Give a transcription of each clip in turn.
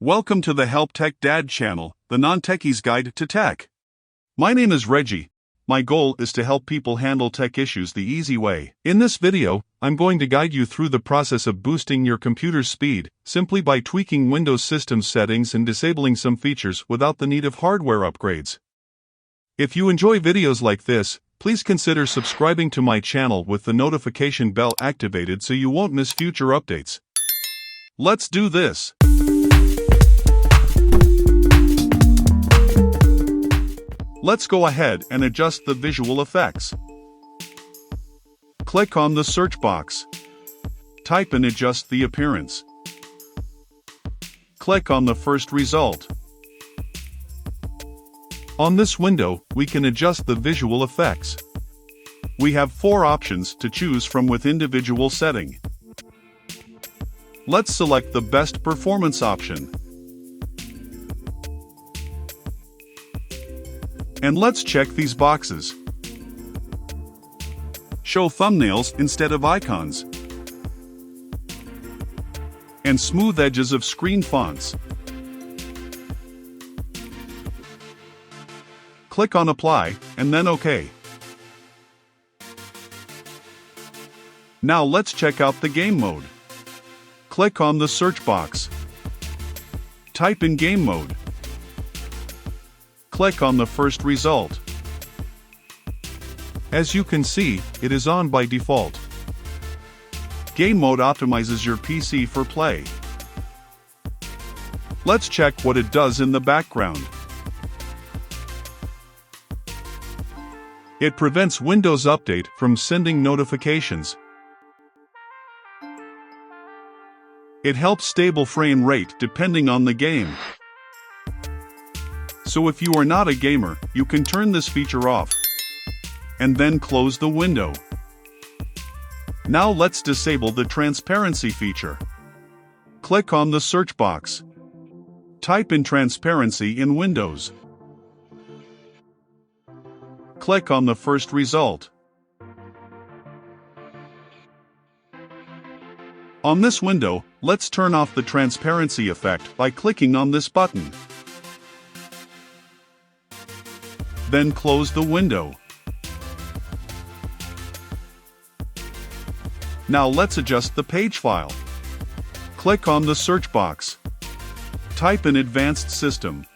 Welcome to the Help Tech Dad channel, the non-techie's guide to tech. My name is Reggie. My goal is to help people handle tech issues the easy way. In this video, I'm going to guide you through the process of boosting your computer's speed, simply by tweaking Windows system settings and disabling some features without the need of hardware upgrades. If you enjoy videos like this, please consider subscribing to my channel with the notification bell activated so you won't miss future updates. Let's do this! Let's go ahead and adjust the visual effects. Click on the search box. Type and adjust the appearance. Click on the first result. On this window, we can adjust the visual effects. We have 4 options to choose from with individual setting. Let's select the best performance option. And let's check these boxes. Show thumbnails instead of icons. And smooth edges of screen fonts. Click on Apply, and then OK. Now let's check out the game mode. Click on the search box. Type in game mode. Click on the first result. As you can see, it is on by default. Game mode optimizes your PC for play. Let's check what it does in the background. It prevents Windows Update from sending notifications. It helps stable frame rate depending on the game. So if you are not a gamer, you can turn this feature off. And then close the window. Now let's disable the transparency feature. Click on the search box. Type in transparency in Windows. Click on the first result. On this window, let's turn off the transparency effect by clicking on this button. Then close the window. Now let's adjust the page file. Click on the search box. Type in Advanced System.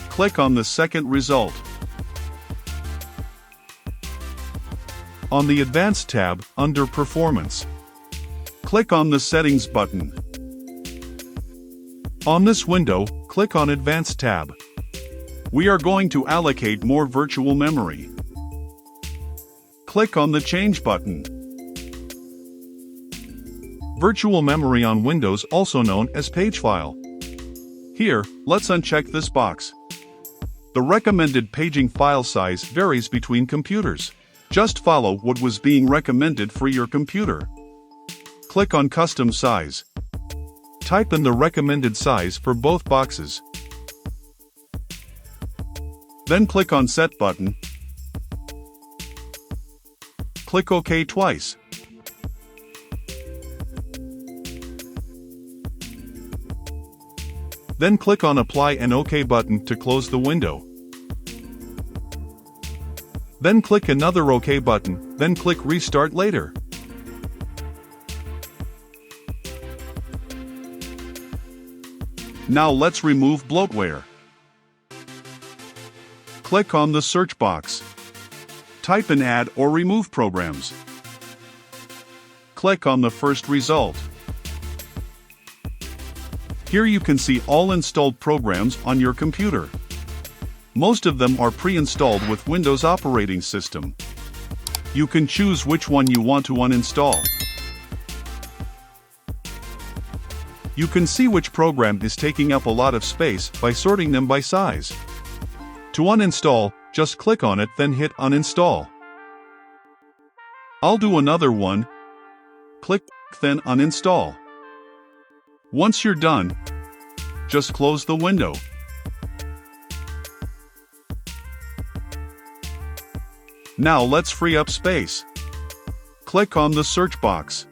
Click on the second result. On the Advanced tab, under Performance, click on the Settings button. On this window, click on Advanced tab. We are going to allocate more virtual memory. Click on the Change button. Virtual memory on Windows, also known as page file. Here, let's uncheck this box. The recommended paging file size varies between computers. Just follow what was being recommended for your computer. Click on Custom Size. Type in the recommended size for both boxes. Then click on Set button. Click OK twice. Then click on Apply and OK button to close the window. Then click another OK button, then click Restart later. Now let's remove bloatware. Click on the search box. Type in Add or Remove Programs. Click on the first result. Here you can see all installed programs on your computer. Most of them are pre-installed with Windows operating system. You can choose which one you want to uninstall. You can see which program is taking up a lot of space by sorting them by size. To uninstall, just click on it, then hit Uninstall. I'll do another one. Click, then Uninstall. Once you're done, just close the window. Now let's free up space. Click on the search box.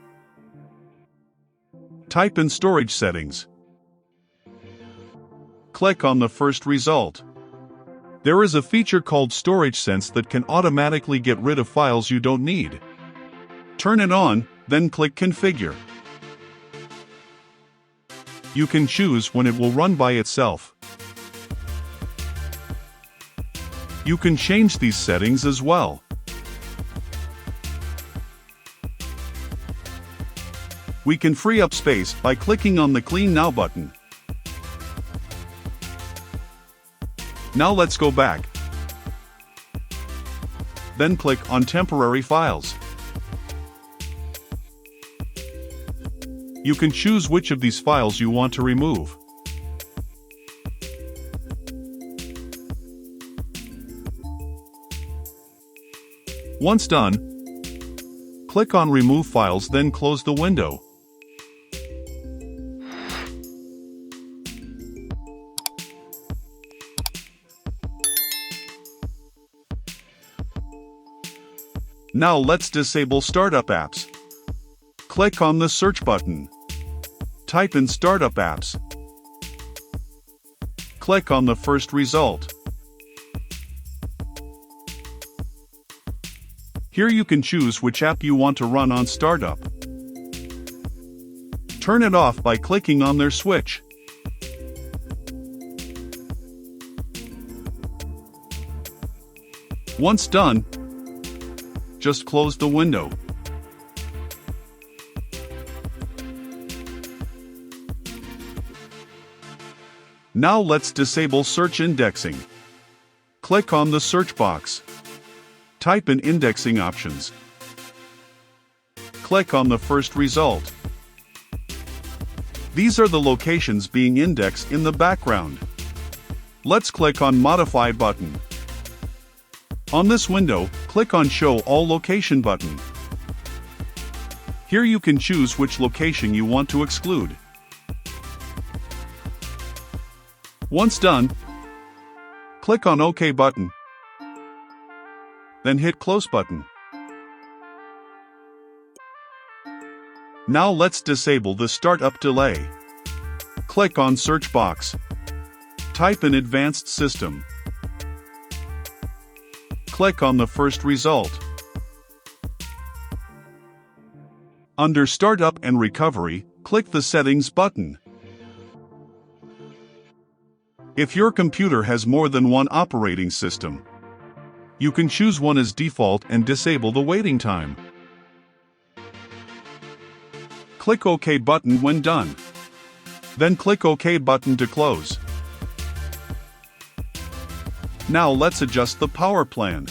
Type in Storage Settings. Click on the first result. There is a feature called Storage Sense that can automatically get rid of files you don't need. Turn it on, then click Configure. You can choose when it will run by itself. You can change these settings as well. We can free up space by clicking on the Clean Now button. Now let's go back. Then click on Temporary Files. You can choose which of these files you want to remove. Once done, click on Remove Files, then close the window. Now let's disable Startup Apps. Click on the Search button. Type in Startup Apps. Click on the first result. Here you can choose which app you want to run on startup. Turn it off by clicking on their switch. Once done, just close the window. Now let's disable search indexing. Click on the search box. Type in indexing options. Click on the first result. These are the locations being indexed in the background. Let's click on Modify button. On this window, click on Show All Location button. Here you can choose which location you want to exclude. Once done, click on OK button. Then hit Close button. Now let's disable the startup delay. Click on Search box. Type in Advanced System. Click on the first result. Under Startup and Recovery, click the Settings button. If your computer has more than one operating system, you can choose one as default and disable the waiting time. Click OK button when done. Then click OK button to close. Now let's adjust the power plan.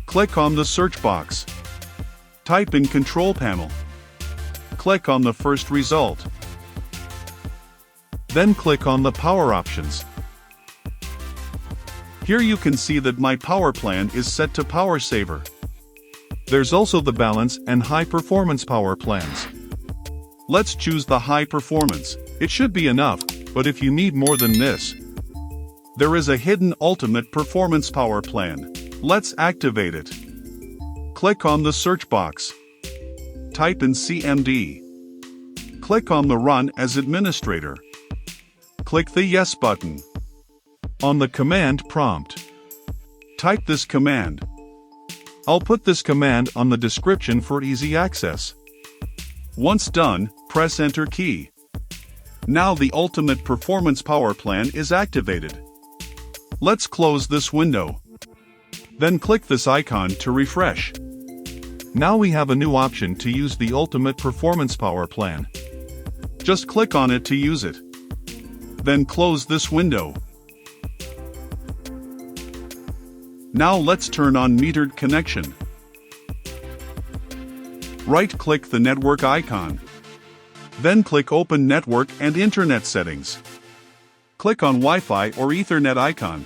Click on the search box. Type in Control Panel. Click on the first result. Then click on the power options. Here you can see that my power plan is set to Power Saver. There's also the Balance and High Performance power plans. Let's choose the High Performance. It should be enough, but if you need more than this, there is a hidden Ultimate Performance power plan. Let's activate it. Click on the search box. Type in CMD. Click on the Run as Administrator. Click the Yes button. On the command prompt, type this command. I'll put this command on the description for easy access. Once done, press Enter key. Now the Ultimate Performance power plan is activated. Let's close this window. Then click this icon to refresh. Now we have a new option to use the Ultimate Performance power plan. Just click on it to use it. Then close this window. Now let's turn on metered connection. Right-click the network icon. Then click Open Network and Internet Settings. Click on Wi-Fi or Ethernet icon.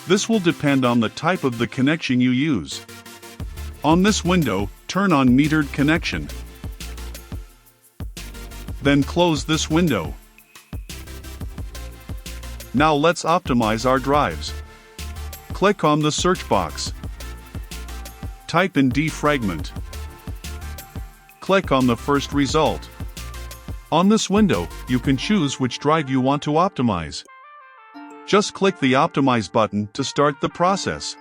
This will depend on the type of the connection you use. On this window, turn on metered connection. Then close this window. Now let's optimize our drives. Click on the search box. Type in defragment. Click on the first result. On this window, you can choose which drive you want to optimize. Just click the Optimize button to start the process.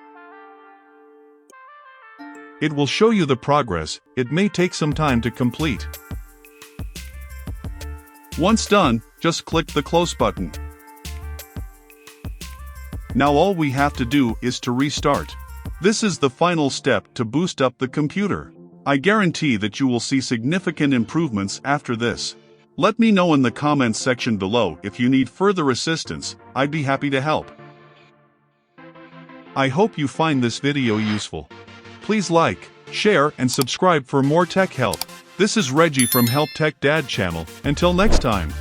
It will show you the progress. It may take some time to complete. Once done, just click the Close button. Now all we have to do is to restart. This is the final step to boost up the computer. I guarantee that you will see significant improvements after this. Let me know in the comments section below if you need further assistance. I'd be happy to help. I hope you find this video useful. Please like, share, and subscribe for more tech help. This is Reggie from Help Tech Dad channel. Until next time.